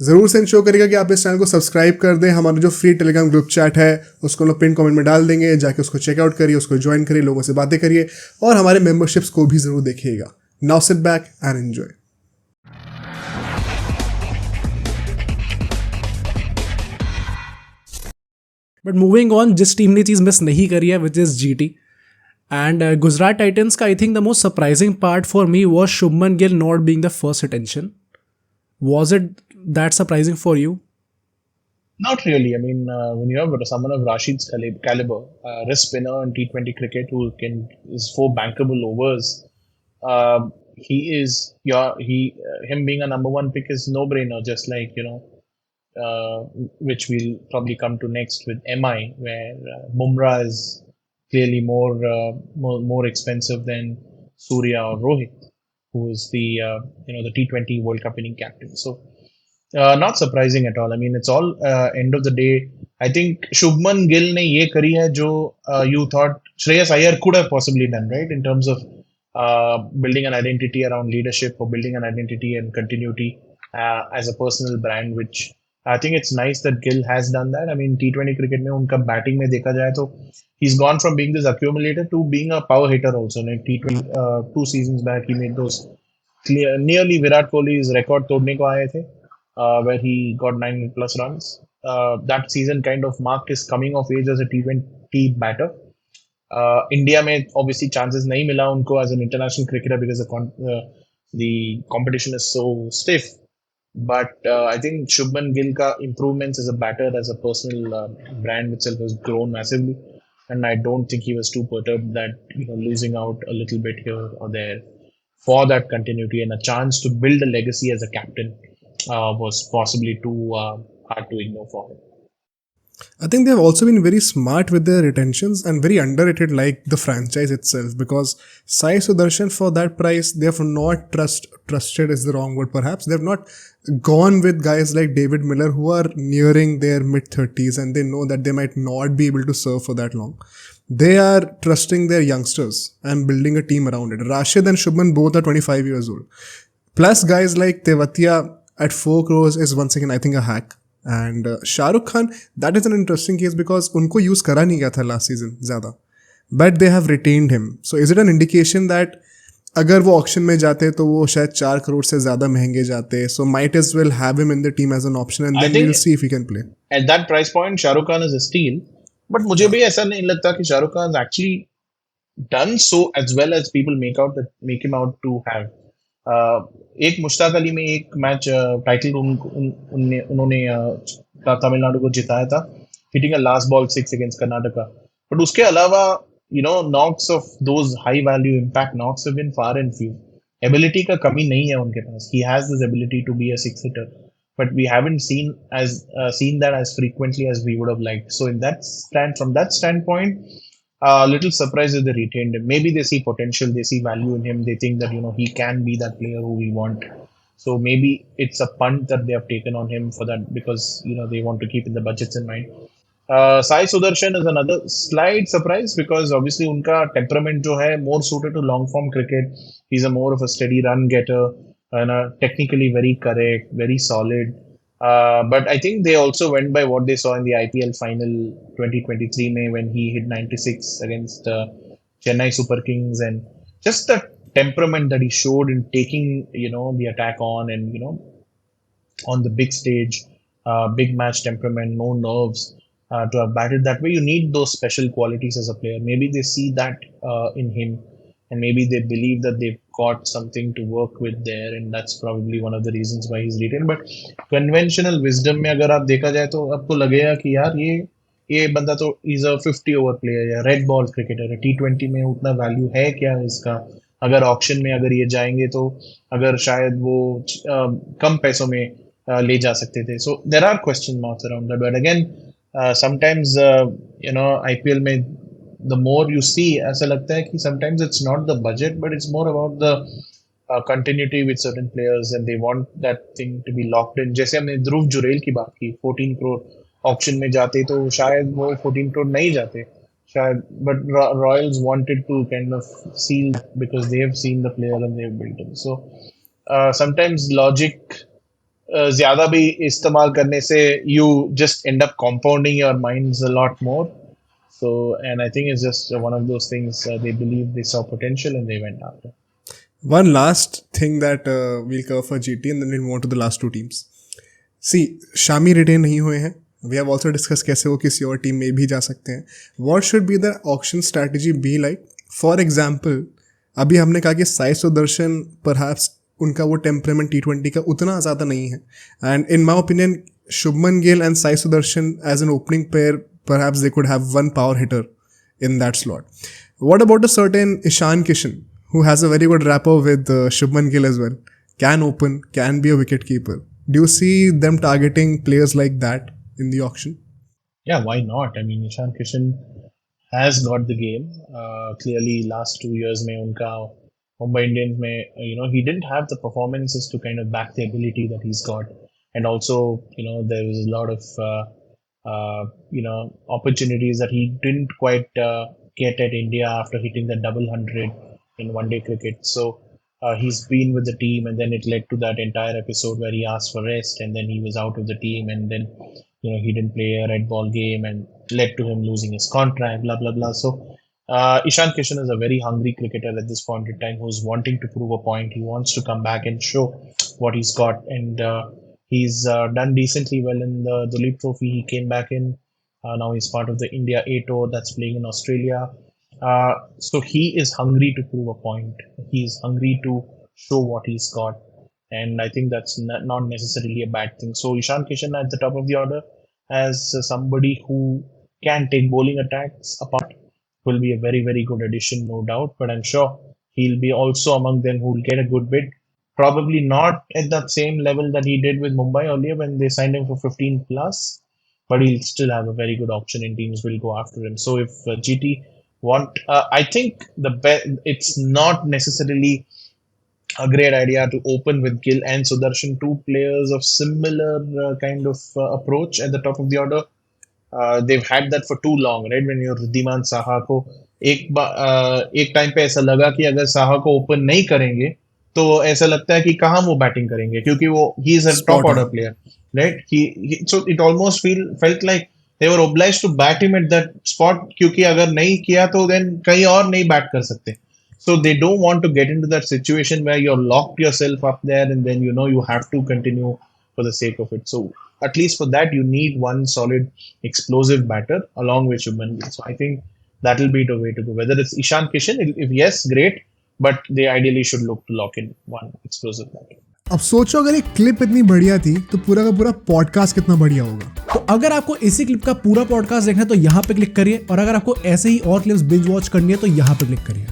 ज़रूर से इंश्योर करेगा कि आप इस चैनल को सब्सक्राइब कर दें। हमारा जो फ्री टेलीग्राम ग्रुप चैट है उसको लोग पिन कमेंट में डाल देंगे, जाके उसको चेकआउट करिए, उसको ज्वाइन करिए, लोगों से बातें करिए और हमारे मेंबरशिप्स को भी ज़रूर देखिएगा। Now sit back and enjoy. But moving on, जिस टीम ने चीज़ मिस नहीं करी है which is GT and Gujarat Titans का, I think the most surprising part for me was Shubman Gill not being the first attention. Was it that surprising for you? Not really. I mean, when you have someone of Rashid's caliber, wrist spinner in T20 cricket who is 4 bankable overs, he is him being a number one pick is no brainer. Just like which we'll probably come to next with MI, where Bumrah is clearly more expensive than Surya or Rohit, who is the the T20 World Cup winning captain. So not surprising at all. I mean, it's all end of the day. I think Shubman Gill ne ye kari hai jo you thought Shreyas Iyer could have possibly done, right? In terms of building an identity around leadership or building an identity and continuity as a personal brand, which I think it's nice that Gill has done that. I mean, T20 cricket mein unka batting mein dekha jaye to he's gone from being this accumulator to being a power hitter also. Like T20 2 seasons back, he made those nearly Virat Kohli's record todne ko aaye the. Where he got 900 plus runs. That season kind of marked his coming of age as a T20 batter. India में obviously chances नहीं मिला उनको as an international cricketer because the competition is so stiff. But I think Shubman Gill ka improvements as a batter, as a personal brand itself has grown massively, and I don't think he was too perturbed that losing out a little bit here or there for that continuity and a chance to build a legacy as a captain was possibly too hard to ignore for him. I think they have also been very smart with their retentions and very underrated like the franchise itself, because Sai Sudarshan for that price, they have not trusted is the wrong word perhaps. They have not gone with guys like David Miller who are nearing their mid-30s and they know that they might not be able to serve for that long. They are trusting their youngsters and building a team around it. Rashid and Shubman both are 25 years old. Plus guys like Tewatia at 4 crores is once again I think a hack. And Shah Rukh Khan, that is an interesting case because उनको use करा नहीं गया था last season ज़्यादा, but they have retained him. So is it an indication that अगर वो auction में जाते तो वो शायद 4 करोड़ से ज़्यादा महंगे जाते, so might as well have him in the team as an option and then we'll see if he can play. At that price point, Shah Rukh Khan is a steal, but मुझे भी ऐसा नहीं लगता कि Shah Rukh Khan has actually done so as well as people make him out to have. एक मुश्ताक अली में एक match title उन्होंने तमिलनाडु को जिताया था, hitting a last ball 6 against Karnataka. But उसके अलावा knocks of those high value impact knocks have been far and few. Ability का कमी नहीं है उनके पास. He has this ability to be a six hitter, but we haven't seen that as frequently as we would have liked. So from that standpoint, a little surprised that they retained him. Maybe they see potential, they see value in him. They think that he can be that player who we want. So maybe it's a punt that they have taken on him for that because they want to keep in the budgets in mind. Sai Sudarshan is another slight surprise because obviously unka temperament jo hai more suited to long form cricket. He's a more of a steady run getter and technically very correct, very solid. But I think they also went by what they saw in the IPL final 2023 May when he hit 96 against Chennai Super Kings, and just the temperament that he showed in taking the attack on and on the big stage, big match temperament, no nerves. To have batted that way, you need those special qualities as a player. Maybe they see that in him, and maybe they believe that they've got something to work with there, and that's probably one of the reasons why he's retained. But conventional wisdom में अगर आप देखा जाए तो आपको लगेगा कि यार ये बंदा तो इज अ 50 ओवर प्लेयर या रेड बॉल क्रिकेटर है. T20 में उतना वैल्यू है क्या इसका? अगर ऑक्शन में अगर ये जाएंगे तो अगर शायद वो कम पैसों में ले जा सकते थे. So there are question marks around that, but again sometimes IPL में the more you see, ऐसा लगता है कि sometimes it's not the budget, but it's more about the continuity with certain players and they want that thing to be locked in. जैसे हमने ध्रुव जुरेल की बात की, 14 करोड़ ऑक्शन में जाते तो शायद वो 14 करोड़ नहीं जाते शायद, but Royals wanted to kind of seal because they have seen the player and they have built him. So sometimes logic ज्यादा भी इस्तेमाल करने से you just end up compounding your minds a lot more. So, and I think it's just one of those things, they believe they saw potential and they went after. One last thing that we'll cover for GT and then we'll move on to the last two teams. See, Shami retain नहीं हुए हैं. We have also discussed कैसे वो किसी और team में भी जा सकते हैं. What should be the auction strategy be like? For example, अभी हमने कहा कि साई सुदर्शन perhaps उनका वो टेम्परामेंट T20 का उतना ज़्यादा नहीं है. And in my opinion, Shubman Gill and Sai Sudarshan as an opening pair, perhaps they could have one power hitter in that slot. What about a certain Ishan Kishan, who has a very good rapport with Shubman Gill as well? Can open, can be a wicket keeper. Do you see them targeting players like that in the auction? Yeah, why not? I mean, Ishan Kishan has got the game. Clearly, last 2 years में उनका Mumbai Indians में, he didn't have the performances to kind of back the ability that he's got. And also, there was a lot of, opportunities that he didn't quite get at India after hitting the double 100 in one-day cricket. So he's been with the team, and then it led to that entire episode where he asked for rest, and then he was out of the team, and then he didn't play a red ball game, and led to him losing his contract. Blah blah blah. So Ishan Kishan is a very hungry cricketer at this point in time, who's wanting to prove a point. He wants to come back and show what he's got, and he's done decently well in the Duleep Trophy. He came back in. Now he's part of the India A tour that's playing in Australia. So he is hungry to prove a point. He's hungry to show what he's got. And I think that's not necessarily a bad thing. So Ishan Kishan at the top of the order as somebody who can take bowling attacks apart will be a very, very good addition, no doubt. But I'm sure he'll be also among them who will get a good bid. Probably not at that same level that he did with Mumbai earlier when they signed him for 15 plus. But he'll still have a very good option and teams will go after him. So if GT want, I think it's not necessarily a great idea to open with Gill and Sudarshan, two players of similar kind of approach at the top of the order. They've had that for too long, right? When you're Riddhiman Saha को एक time पे ऐसा लगा कि अगर साहा को open नहीं करेंगे तो ऐसा लगता है कि कहाँ वो बैटिंग करेंगे क्योंकि वो he is a top order player, right? So it almost felt like they were obliged to bat him at that spot क्योंकि अगर नहीं किया तो then कहीं और नहीं बैट कर सकते. So they don't want to get into that situation where you're locked yourself up there and then you have to continue for the sake of it. So at least for that you need one solid explosive batter along with Shubman Gill. So I think that will be the way to go. Whether it's Ishan Kishan, if yes, great, but they ideally should look to lock in one explosive batter. अब सोचो अगर एक clip इतनी बढ़िया थी तो पूरा का पूरा पॉडकास्ट कितना बढ़िया होगा. तो अगर आपको इसी क्लिप का पूरा पॉडकास्ट देखना है तो यहाँ पे क्लिक करिए और अगर आपको ऐसे ही और क्लिप्स बिंज वॉच करनी है तो यहाँ पे क्लिक करिए.